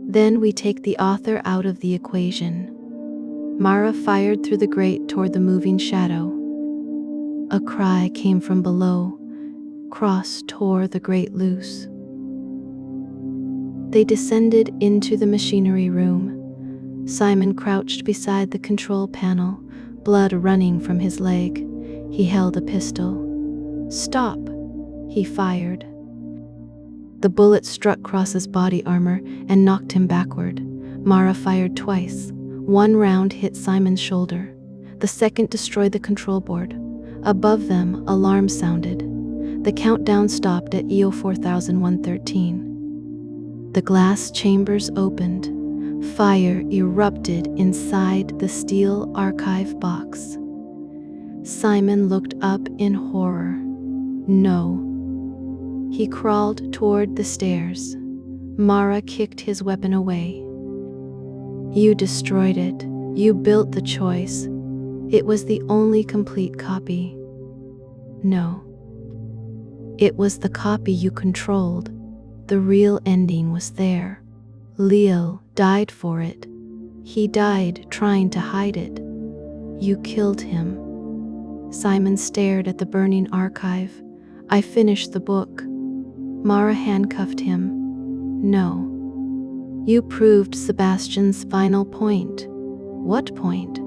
Then we take the author out of the equation. Mara fired through the grate toward the moving shadow. A cry came from below. Cross tore the grate loose. They descended into the machinery room. Simon crouched beside the control panel, blood running from his leg. He held a pistol. Stop! He fired. The bullet struck Cross's body armor and knocked him backward. Mara fired twice. 1 round hit Simon's shoulder. The second destroyed the control board. Above them, alarms sounded. The countdown stopped at EO 4113. The glass chambers opened. Fire erupted inside the steel archive box. Simon looked up in horror. No. He crawled toward the stairs. Mara kicked his weapon away. You destroyed it. You built the choice. It was the only complete copy. No. It was the copy you controlled. the real ending was there. Leo died for it. He died trying to hide it. You killed him. Simon stared at the burning archive. I finished the book. Mara handcuffed him. No. You proved Sebastian's final point. What point?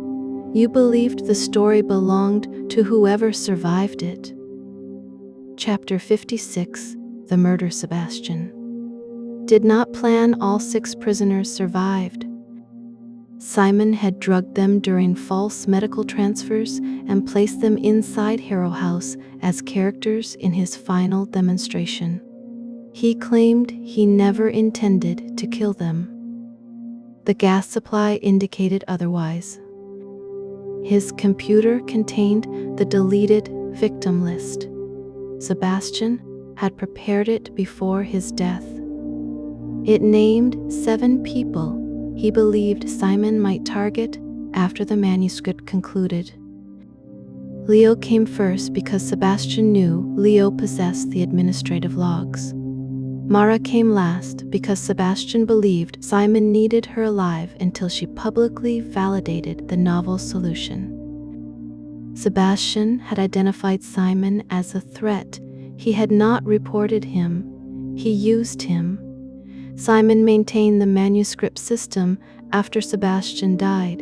You believed the story belonged to whoever survived it. Chapter 56, The Murder Sebastian. Did not plan all 6 prisoners survived. Simon had drugged them during false medical transfers and placed them inside Harrow House as characters in his final demonstration. He claimed he never intended to kill them. The gas supply indicated otherwise. His computer contained the deleted victim list. Sebastian had prepared it before his death. It named 7 people he believed Simon might target after the manuscript concluded. Leo came first because Sebastian knew Leo possessed the administrative logs. Mara came last because Sebastian believed Simon needed her alive until she publicly validated the novel's solution. Sebastian had identified Simon as a threat. He had not reported him. He used him. Simon maintained the manuscript system after Sebastian died.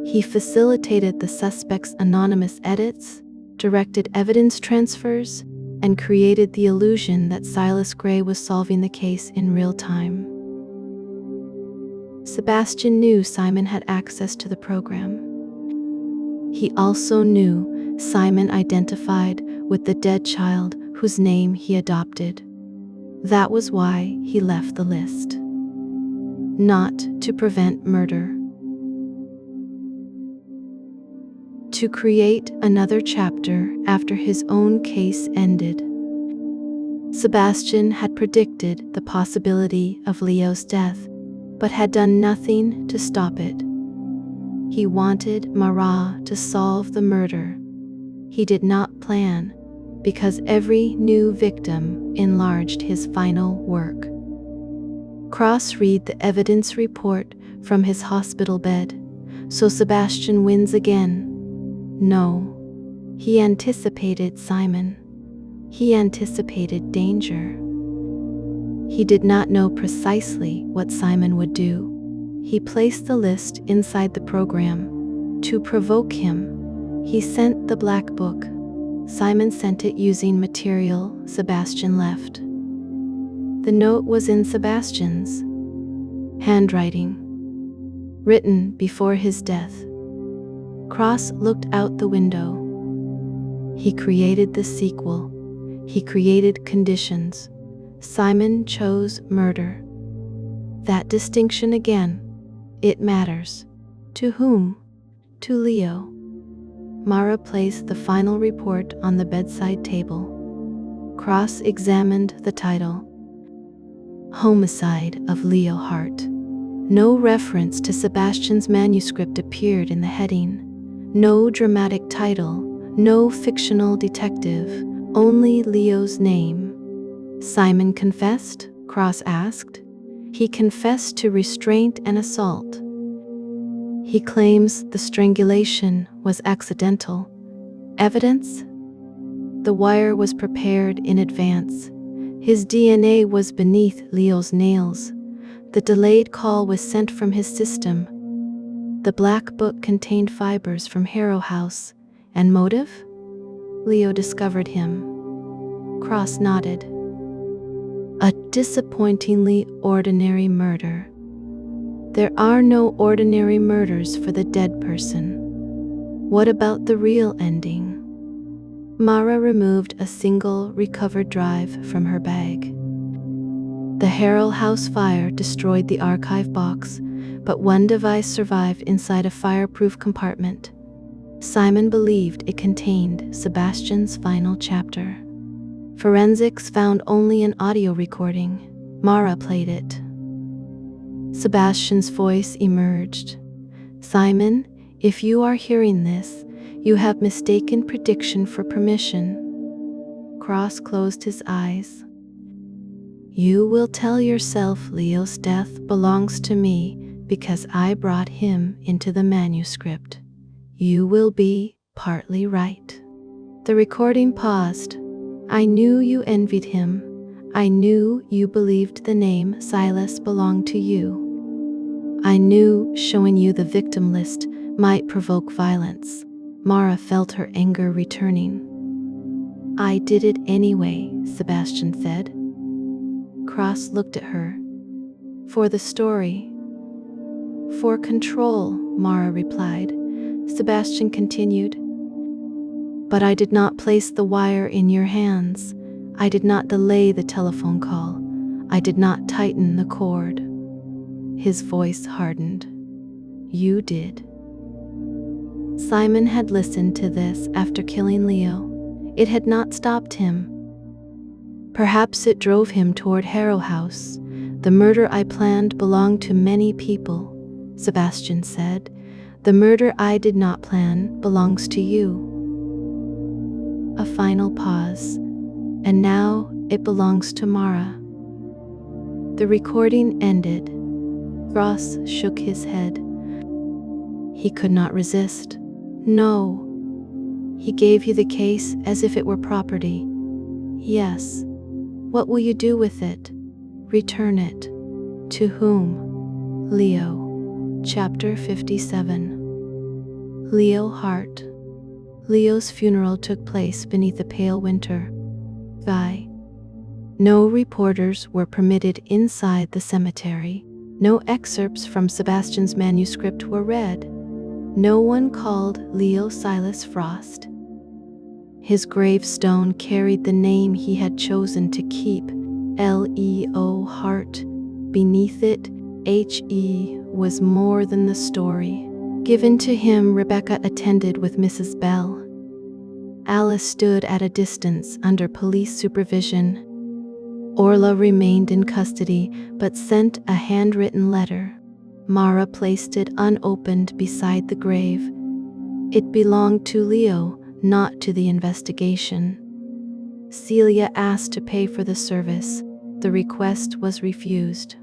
He facilitated the suspect's anonymous edits, directed evidence transfers, and created the illusion that Silas Gray was solving the case in real time. Sebastian knew Simon had access to the program. He also knew Simon identified with the dead child whose name he adopted. That was why he left the list. Not to prevent murder. To create another chapter after his own case ended. Sebastian had predicted the possibility of Leo's death, but had done nothing to stop it. He wanted Mara to solve the murder. He did not plan, because every new victim enlarged his final work. Cross-read the evidence report from his hospital bed, so Sebastian wins again. No, he anticipated Simon. He anticipated danger. He did not know precisely what Simon would do. He placed the list inside the program. To provoke him, he sent the black book. Simon sent it using material Sebastian left. The note was in Sebastian's handwriting, written before his death. Cross looked out the window. He created the sequel. He created conditions. Simon chose murder. That distinction again. It matters. To whom? To Leo. Mara placed the final report on the bedside table. Cross examined the title. Homicide of Leo Hart. No reference to Sebastian's manuscript appeared in the heading. No dramatic title, no fictional detective, only Leo's name. Simon confessed? Cross asked. He confessed to restraint and assault. He claims the strangulation was accidental. Evidence? The wire was prepared in advance. His DNA was beneath Leo's nails. The delayed call was sent from his system. The black book contained fibers from Harrow House. And motive? Leo discovered him. Cross nodded. A disappointingly ordinary murder. There are no ordinary murders for the dead person. What about the real ending? Mara removed a single recovered drive from her bag. The Harrow House fire destroyed the archive box, but one device survived inside a fireproof compartment. Simon believed it contained Sebastian's final chapter. Forensics found only an audio recording. Mara played it. Sebastian's voice emerged. Simon, if you are hearing this, you have mistaken prediction for permission. Cross closed his eyes. You will tell yourself Leo's death belongs to me because I brought him into the manuscript. You will be partly right. The recording paused. I knew you envied him. I knew you believed the name Silas belonged to you. I knew showing you the victim list might provoke violence. Mara felt her anger returning. I did it anyway, Sebastian said. Cross looked at her. For the story. For control, Mara replied. Sebastian continued. But I did not place the wire in your hands. I did not delay the telephone call. I did not tighten the cord. His voice hardened. You did. Simon had listened to this after killing Leo. It had not stopped him. Perhaps it drove him toward Harrow House. The murder I planned belonged to many people, Sebastian said. The murder I did not plan belongs to you. A final pause. And now it belongs to Mara. The recording ended. Ross shook his head. He could not resist. No. He gave you the case as if it were property. Yes. What will you do with it? Return it. To whom? Leo. Chapter 57. Leo Hart. Leo's funeral took place beneath a pale winter sky. No reporters were permitted inside the cemetery. No excerpts from Sebastian's manuscript were read. No one called Leo Silas Frost. His gravestone carried the name he had chosen to keep, Leo Hart. Beneath it, He was more than the story. Given to him, Rebecca attended with Mrs. Bell. Alice stood at a distance under police supervision. Orla remained in custody but sent a handwritten letter. Mara placed it unopened beside the grave. It belonged to Leo, not to the investigation. Celia asked to pay for the service. The request was refused.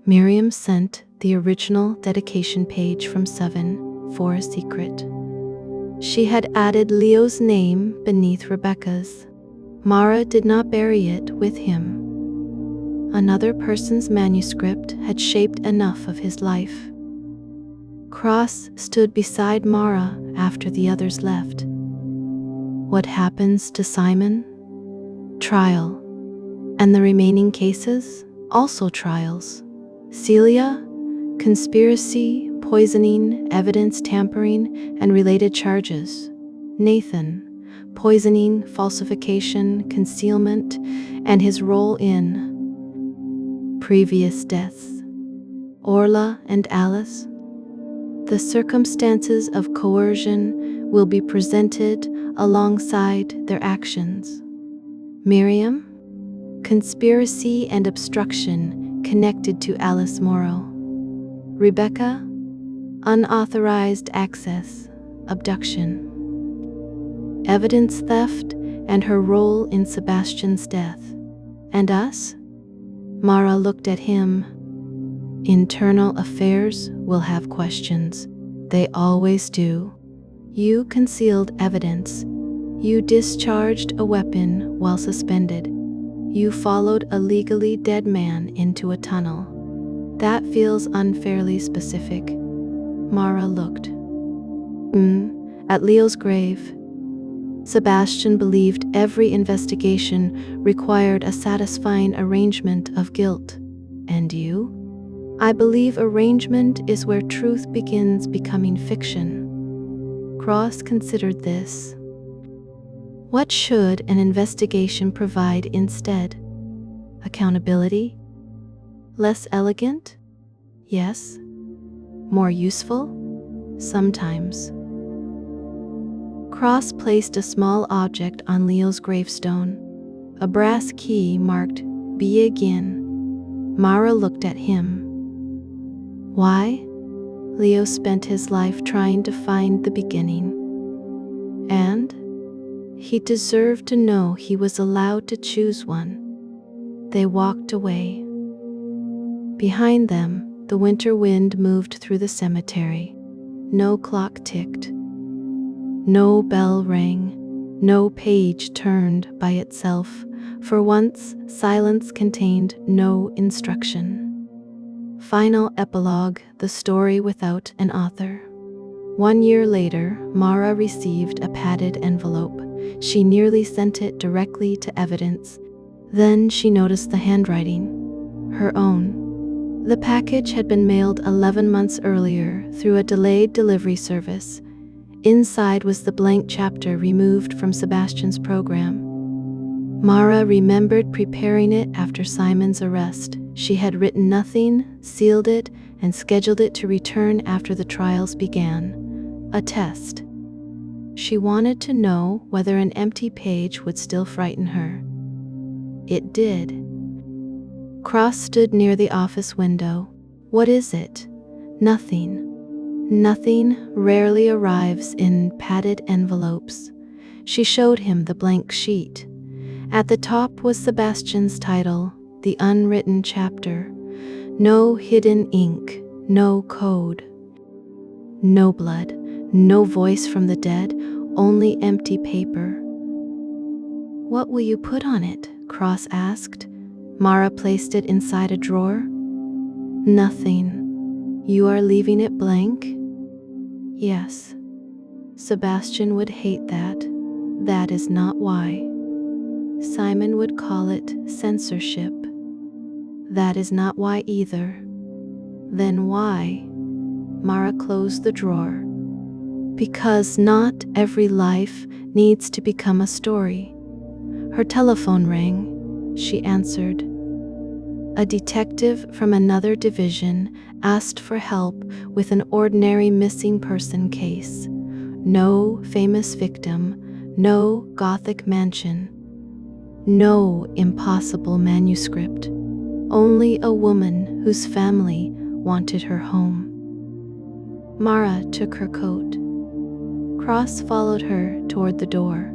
Miriam sent the original dedication page from 7 for a secret. She had added Leo's name beneath Rebecca's. Mara did not bury it with him. Another person's manuscript had shaped enough of his life. Cross stood beside Mara after the others left. What happens to Simon? Trial. And the remaining cases? Also trials. Celia? Conspiracy, poisoning, evidence tampering, and related charges. Nathan? Poisoning, falsification, concealment, and his role in previous deaths. Orla and Alice? The circumstances of coercion will be presented alongside their actions. Miriam? Conspiracy and obstruction connected to Alice Morrow. Rebecca? Unauthorized access, abduction. Evidence theft and her role in Sebastian's death. And us? Mara looked at him. Internal affairs will have questions. They always do. You concealed evidence. You discharged a weapon while suspended. You followed a legally dead man into a tunnel. That feels unfairly specific. Mara looked. At Leo's grave. Sebastian believed every investigation required a satisfying arrangement of guilt. And you? I believe arrangement is where truth begins becoming fiction. Cross considered this. What should an investigation provide instead? Accountability? Less elegant? Yes. More useful? Sometimes. Cross placed a small object on Leo's gravestone, a brass key marked Begin. Mara looked at him. Why? Leo spent his life trying to find the beginning. And he deserved to know he was allowed to choose one. They walked away. Behind them, the winter wind moved through the cemetery. No clock ticked. No bell rang. No page turned by itself. For once, silence contained no instruction. Final epilogue, the story without an author. 1 year later, Mara received a padded envelope. She nearly sent it directly to evidence. Then she noticed the handwriting, her own. The package had been mailed 11 months earlier through a delayed delivery service. Inside was the blank chapter removed from Sebastian's program. Mara remembered preparing it after Simon's arrest. She had written nothing, sealed it, and scheduled it to return after the trials began. A test. She wanted to know whether an empty page would still frighten her. It did. Cross stood near the office window. What is it? Nothing. Nothing rarely arrives in padded envelopes. She showed him the blank sheet. At the top was Sebastian's title, The Unwritten Chapter. No hidden ink, no code. No blood, no voice from the dead, only empty paper. What will you put on it? Cross asked. Mara placed it inside a drawer. Nothing. You are leaving it blank? Yes. Sebastian would hate that. That is not why. Simon would call it censorship. That is not why either. Then why? Mara closed the drawer. Because not every life needs to become a story. Her telephone rang. She answered. A detective from another division asked for help with an ordinary missing person case. No famous victim, no Gothic mansion, no impossible manuscript. Only a woman whose family wanted her home. Mara took her coat. Cross followed her toward the door.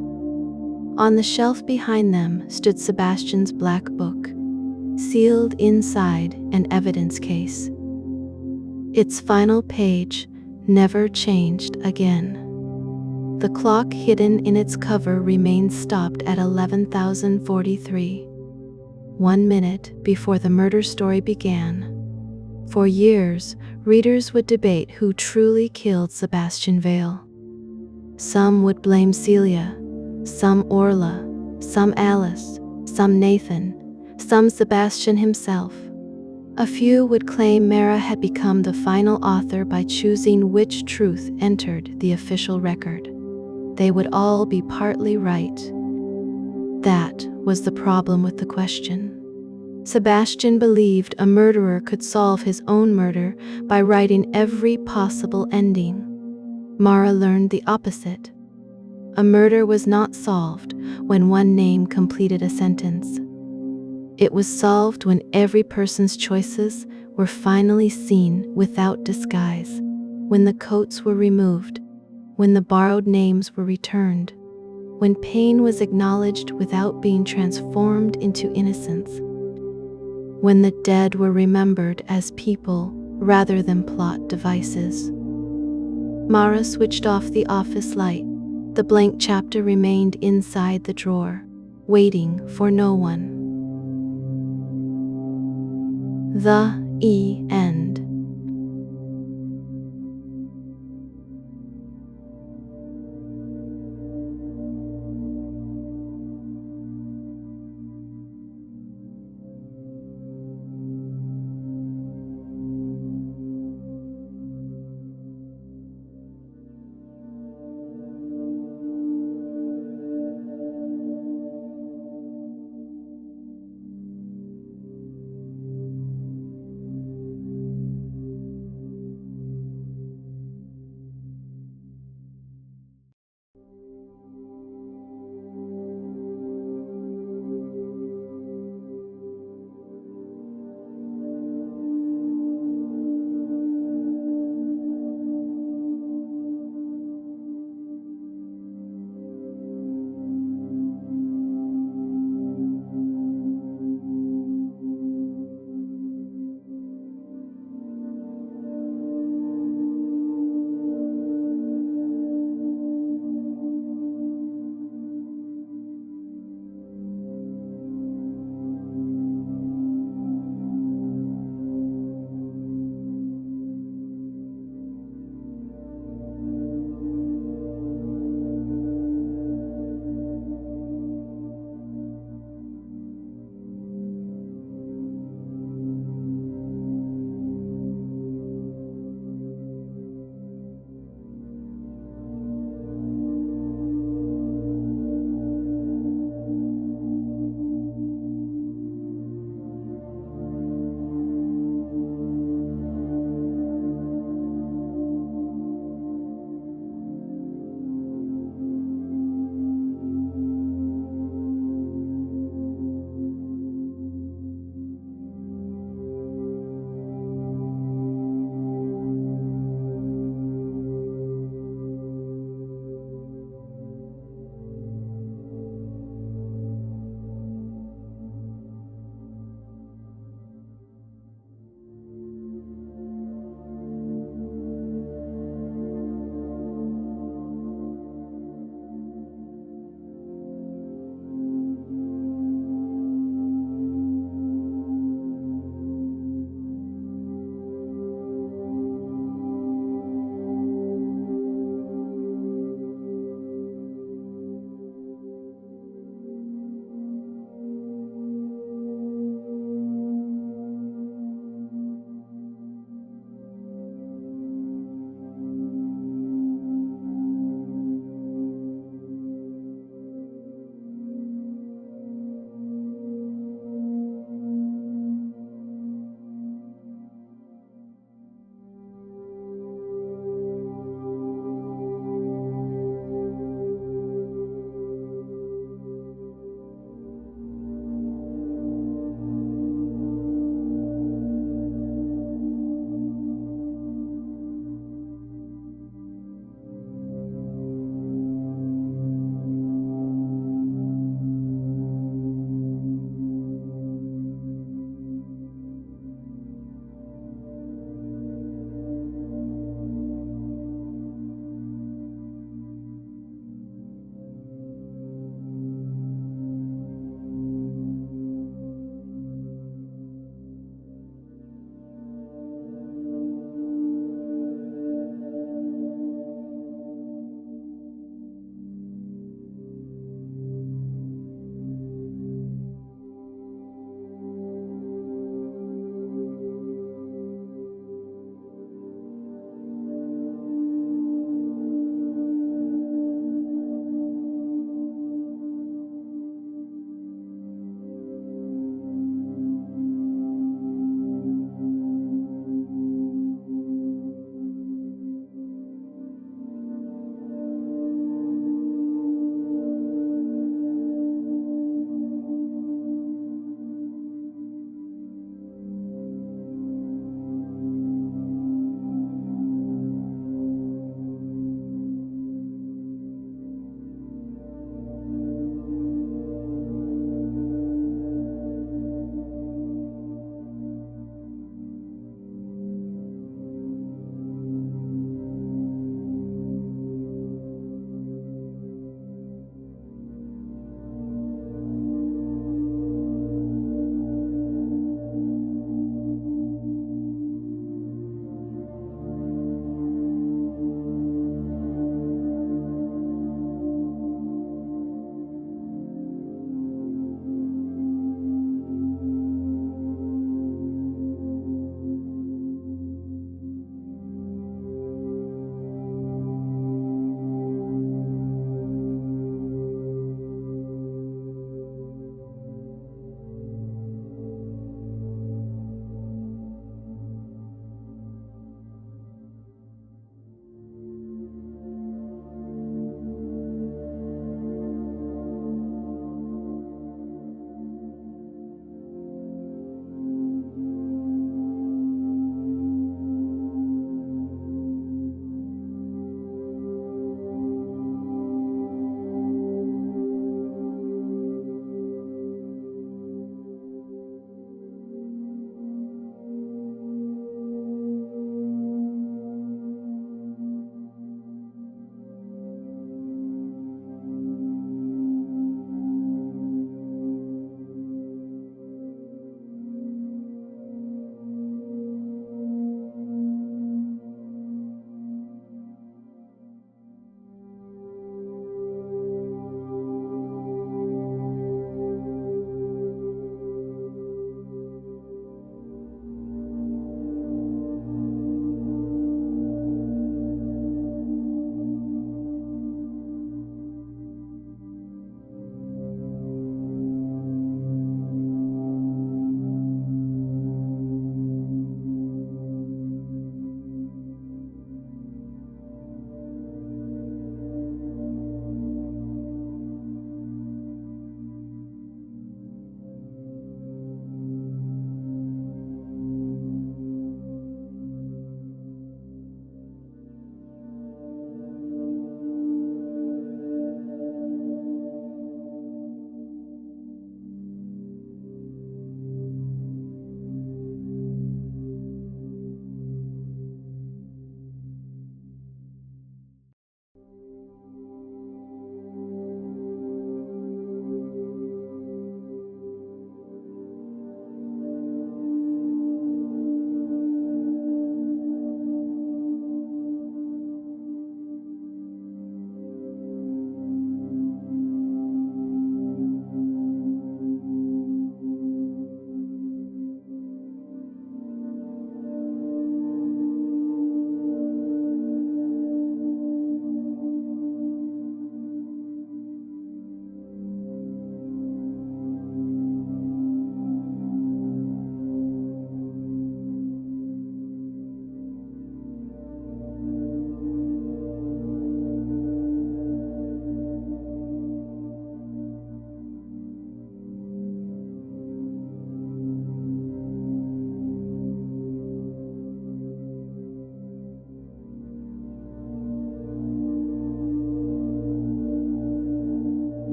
On the shelf behind them stood Sebastian's black book, sealed inside an evidence case. Its final page never changed again. The clock hidden in its cover remained stopped at 11,043, 1 minute before the murder story began. For years, readers would debate who truly killed Sebastian Vale. Some would blame Celia, some Orla, some Alice, some Nathan, some Sebastian himself. A few would claim Mara had become the final author by choosing which truth entered the official record. They would all be partly right. That was the problem with the question. Sebastian believed a murderer could solve his own murder by writing every possible ending. Mara learned the opposite. A murder was not solved when one name completed a sentence. It was solved when every person's choices were finally seen without disguise, when the coats were removed, when the borrowed names were returned, when pain was acknowledged without being transformed into innocence, when the dead were remembered as people rather than plot devices. Mara switched off the office light. The blank chapter remained inside the drawer, waiting for no one. The end.